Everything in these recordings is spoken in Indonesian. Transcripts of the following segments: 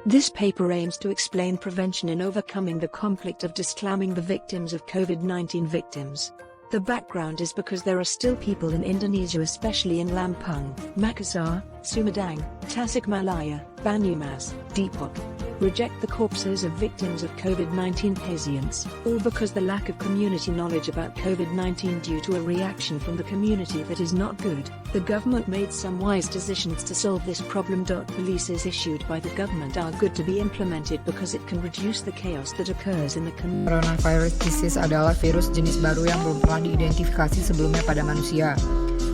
This paper aims to explain prevention in overcoming the conflict of disclaiming the victims of COVID-19 victims. The background is because there are still people in Indonesia, especially in Lampung, Makassar, Sumedang, Tasikmalaya, Banyumas, Depok, reject the corpses of victims of COVID-19 patients, all because the lack of community knowledge about COVID-19 due to a reaction from the community that is not good. The government made some wise decisions to solve this problem. Policies issued by the government are good to be implemented because it can reduce the chaos that occurs in the community. Coronavirus disease adalah virus jenis baru yang belum pernah diidentifikasi sebelumnya pada manusia.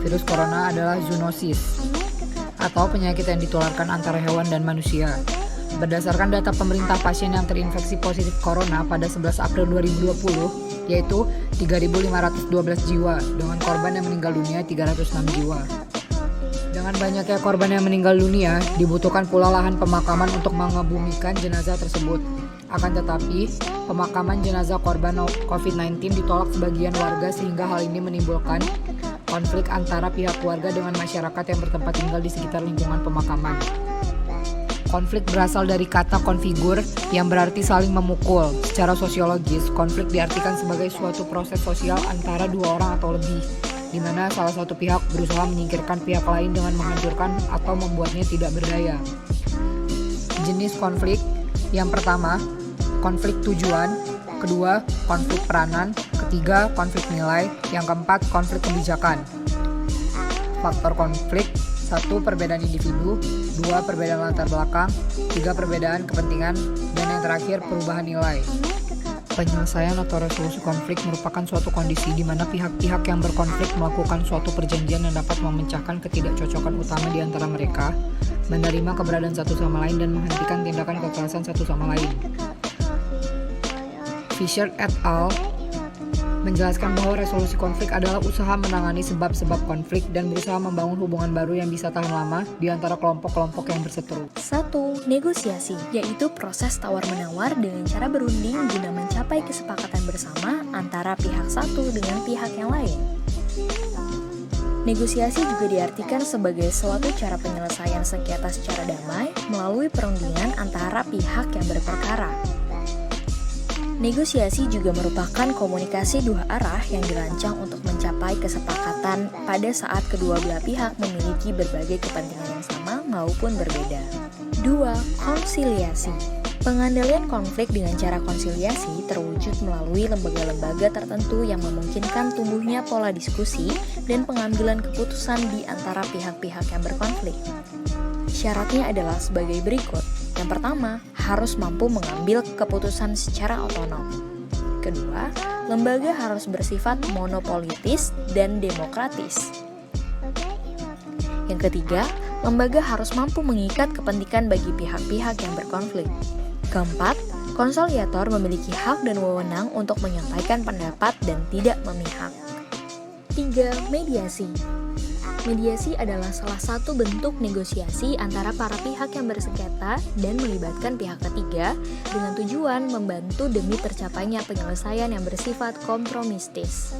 Virus corona adalah zoonosis, atau penyakit yang ditularkan antara hewan dan manusia. Berdasarkan data pemerintah, pasien yang terinfeksi positif corona pada 11 April 2020 yaitu 3.512 jiwa, dengan korban yang meninggal dunia 306 jiwa. Dengan banyaknya korban yang meninggal dunia, dibutuhkan pula lahan pemakaman untuk mengebumikan jenazah tersebut. Akan tetapi, pemakaman jenazah korban COVID-19 ditolak sebagian warga sehingga hal ini menimbulkan konflik antara pihak keluarga dengan masyarakat yang bertempat tinggal di sekitar lingkungan pemakaman. Konflik berasal dari kata konfigur yang berarti saling memukul. Secara sosiologis, konflik diartikan sebagai suatu proses sosial antara dua orang atau lebih, di mana salah satu pihak berusaha menyingkirkan pihak lain dengan menghancurkan atau membuatnya tidak berdaya. Jenis konflik yang pertama, konflik tujuan. Kedua, konflik peranan. Ketiga, konflik nilai. Yang keempat, konflik kebijakan. Faktor konflik: 1. Perbedaan individu. 2. Perbedaan latar belakang. 3. Perbedaan kepentingan. Dan yang terakhir, perubahan nilai. Penyelesaian atau resolusi konflik merupakan suatu kondisi di mana pihak-pihak yang berkonflik melakukan suatu perjanjian yang dapat memecahkan ketidakcocokan utama di antara mereka, menerima keberadaan satu sama lain, dan menghentikan tindakan kekerasan satu sama lain. Fisher et al. Menjelaskan bahwa resolusi konflik adalah usaha menangani sebab-sebab konflik dan berusaha membangun hubungan baru yang bisa tahan lama di antara kelompok-kelompok yang berseteru. 1. Negosiasi, yaitu proses tawar-menawar dengan cara berunding guna mencapai kesepakatan bersama antara pihak satu dengan pihak yang lain. Negosiasi juga diartikan sebagai suatu cara penyelesaian sengketa secara damai melalui perundingan antara pihak yang berperkara. Negosiasi juga merupakan komunikasi dua arah yang dirancang untuk mencapai kesepakatan pada saat kedua belah pihak memiliki berbagai kepentingan yang sama maupun berbeda. 2. Konsiliasi. Pengandalian konflik dengan cara konsiliasi terwujud melalui lembaga-lembaga tertentu yang memungkinkan tumbuhnya pola diskusi dan pengambilan keputusan di antara pihak-pihak yang berkonflik. Syaratnya adalah sebagai berikut. Yang pertama, harus mampu mengambil keputusan secara otonom. Kedua, lembaga harus bersifat monopolitis dan demokratis. Yang ketiga, lembaga harus mampu mengikat kepentingan bagi pihak-pihak yang berkonflik. Keempat, konsiliator memiliki hak dan wewenang untuk menyampaikan pendapat dan tidak memihak. 3. Mediasi. Mediasi adalah salah satu bentuk negosiasi antara para pihak yang bersengketa dan melibatkan pihak ketiga dengan tujuan membantu demi tercapainya penyelesaian yang bersifat kompromistis.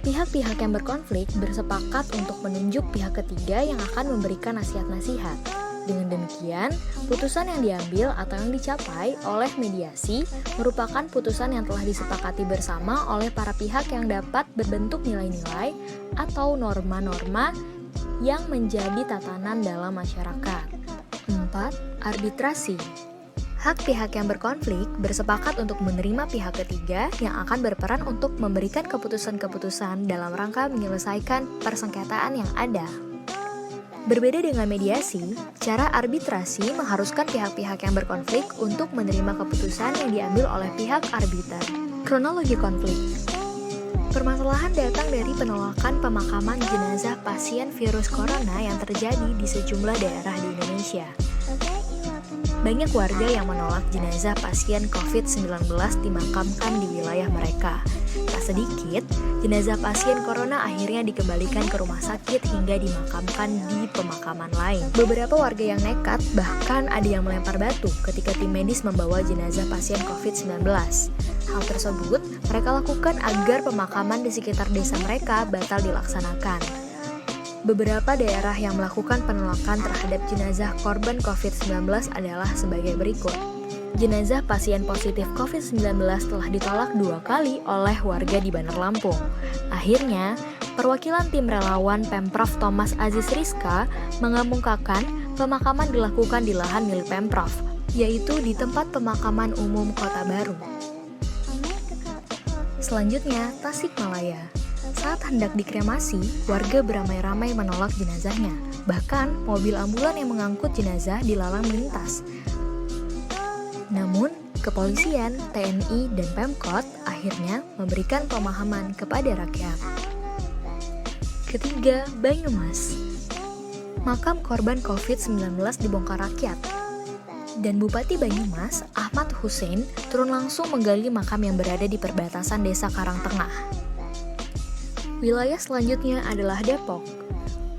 Pihak-pihak yang berkonflik bersepakat untuk menunjuk pihak ketiga yang akan memberikan nasihat-nasihat. Dengan demikian, putusan yang diambil atau yang dicapai oleh mediasi merupakan putusan yang telah disepakati bersama oleh para pihak yang dapat berbentuk nilai-nilai atau norma-norma yang menjadi tatanan dalam masyarakat. 4. Arbitrasi. Hak pihak yang berkonflik bersepakat untuk menerima pihak ketiga yang akan berperan untuk memberikan keputusan-keputusan dalam rangka menyelesaikan persengketaan yang ada. Berbeda dengan mediasi, cara arbitrasi mengharuskan pihak-pihak yang berkonflik untuk menerima keputusan yang diambil oleh pihak arbiter. Kronologi konflik. Permasalahan datang dari penolakan pemakaman jenazah pasien virus corona yang terjadi di sejumlah daerah di Indonesia. Banyak warga yang menolak jenazah pasien COVID-19 dimakamkan di wilayah mereka. Tak sedikit, jenazah pasien corona akhirnya dikembalikan ke rumah sakit hingga dimakamkan di pemakaman lain. Beberapa warga yang nekat bahkan ada yang melempar batu ketika tim medis membawa jenazah pasien COVID-19. Hal tersebut mereka lakukan agar pemakaman di sekitar desa mereka batal dilaksanakan. Beberapa daerah yang melakukan penolakan terhadap jenazah korban COVID-19 adalah sebagai berikut. Jenazah pasien positif COVID-19 telah ditolak 2 kali oleh warga di Bandar Lampung. Akhirnya, perwakilan tim relawan Pemprov Thomas Aziz Rizka mengemukakan pemakaman dilakukan di lahan milik Pemprov, yaitu di tempat pemakaman umum Kota Baru. Selanjutnya, Tasikmalaya. Saat hendak dikremasi, warga beramai-ramai menolak jenazahnya. Bahkan, mobil ambulan yang mengangkut jenazah dilarang melintas. Namun, kepolisian, TNI, dan Pemkot akhirnya memberikan pemahaman kepada rakyat. Ketiga, Banyumas. Makam korban COVID-19 dibongkar rakyat. Dan Bupati Banyumas, Ahmad Hussein, turun langsung menggali makam yang berada di perbatasan Desa Karangtengah. Wilayah selanjutnya adalah Depok.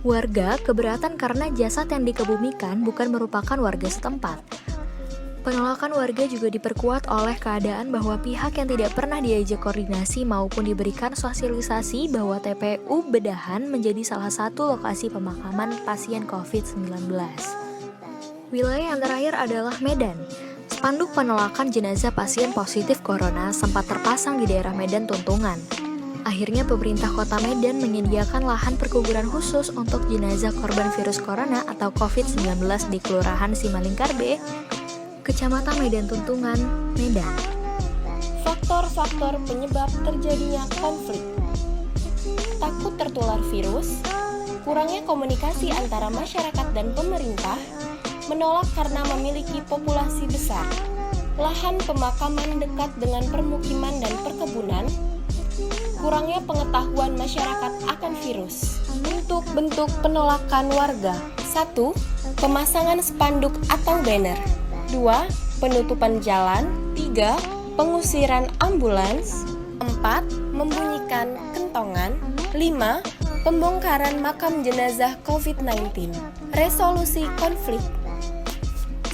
Warga keberatan karena jasad yang dikebumikan bukan merupakan warga setempat. Penolakan warga juga diperkuat oleh keadaan bahwa pihak yang tidak pernah diajak koordinasi maupun diberikan sosialisasi bahwa TPU Bedahan menjadi salah satu lokasi pemakaman pasien COVID-19. Wilayah yang terakhir adalah Medan. Spanduk penolakan jenazah pasien positif corona sempat terpasang di daerah Medan Tuntungan. Akhirnya pemerintah kota Medan menyediakan lahan perkuburan khusus untuk jenazah korban virus corona atau COVID-19 di Kelurahan Simalingkar B, Kecamatan Medan Tuntungan, Medan. Faktor-faktor penyebab terjadinya konflik. Takut tertular virus, kurangnya komunikasi antara masyarakat dan pemerintah, menolak karena memiliki populasi besar, lahan pemakaman dekat dengan permukiman dan perkebunan, kurangnya pengetahuan masyarakat akan virus. Bentuk-bentuk penolakan warga. 1. Pemasangan spanduk atau banner. 2. Penutupan jalan. 3. Pengusiran ambulans. 4. Membunyikan kentongan. 5. Pembongkaran makam jenazah COVID-19. Resolusi konflik.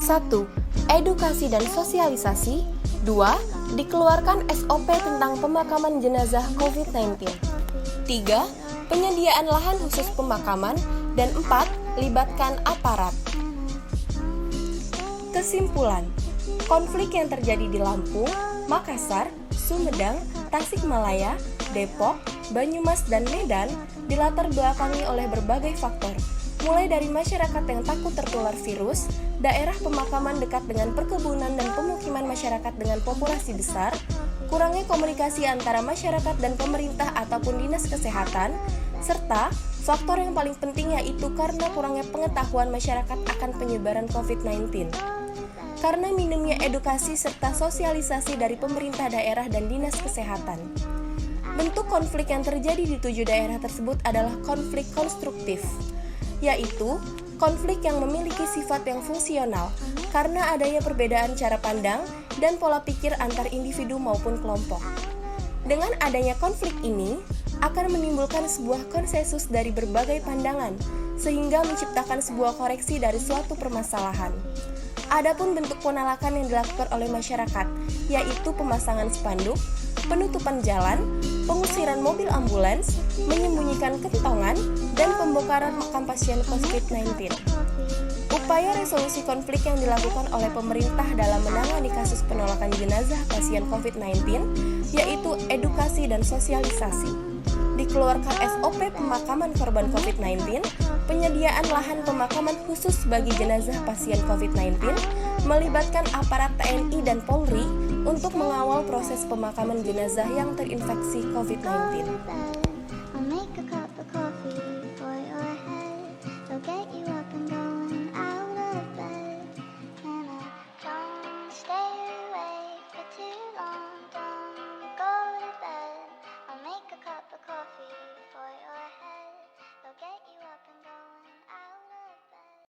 1. Edukasi dan sosialisasi. 2. Dikeluarkan SOP tentang pemakaman jenazah COVID-19. 3. Penyediaan lahan khusus pemakaman. Dan 4. Libatkan aparat. Kesimpulan, konflik yang terjadi di Lampung, Makassar, Sumedang, Tasikmalaya, Depok, Banyumas, dan Medan dilatar belakangi oleh berbagai faktor, mulai dari masyarakat yang takut tertular virus, daerah pemakaman dekat dengan perkebunan dan pemukiman masyarakat dengan populasi besar, kurangnya komunikasi antara masyarakat dan pemerintah ataupun dinas kesehatan, serta faktor yang paling penting yaitu karena kurangnya pengetahuan masyarakat akan penyebaran COVID-19. Karena minimnya edukasi serta sosialisasi dari pemerintah daerah dan dinas kesehatan. Bentuk konflik yang terjadi di 7 daerah tersebut adalah konflik konstruktif, yaitu konflik yang memiliki sifat yang fungsional karena adanya perbedaan cara pandang dan pola pikir antar individu maupun kelompok. Dengan adanya konflik ini akan menimbulkan sebuah konsensus dari berbagai pandangan sehingga menciptakan sebuah koreksi dari suatu permasalahan. Adapun bentuk penolakan yang dilakukan oleh masyarakat yaitu pemasangan spanduk, penutupan jalan, pengusiran mobil ambulans, menyembunyikan kentongan, dan pembongkaran makam pasien COVID-19. Upaya resolusi konflik yang dilakukan oleh pemerintah dalam menangani kasus penolakan jenazah pasien COVID-19 yaitu edukasi dan sosialisasi. Dikeluarkan SOP pemakaman korban COVID-19, penyediaan lahan pemakaman khusus bagi jenazah pasien COVID-19, melibatkan aparat TNI dan Polri untuk mengawal proses pemakaman jenazah yang terinfeksi COVID-19. I'll make a cup of coffee for your head. So get you up and going out of bed. And I don't stay awake for too long.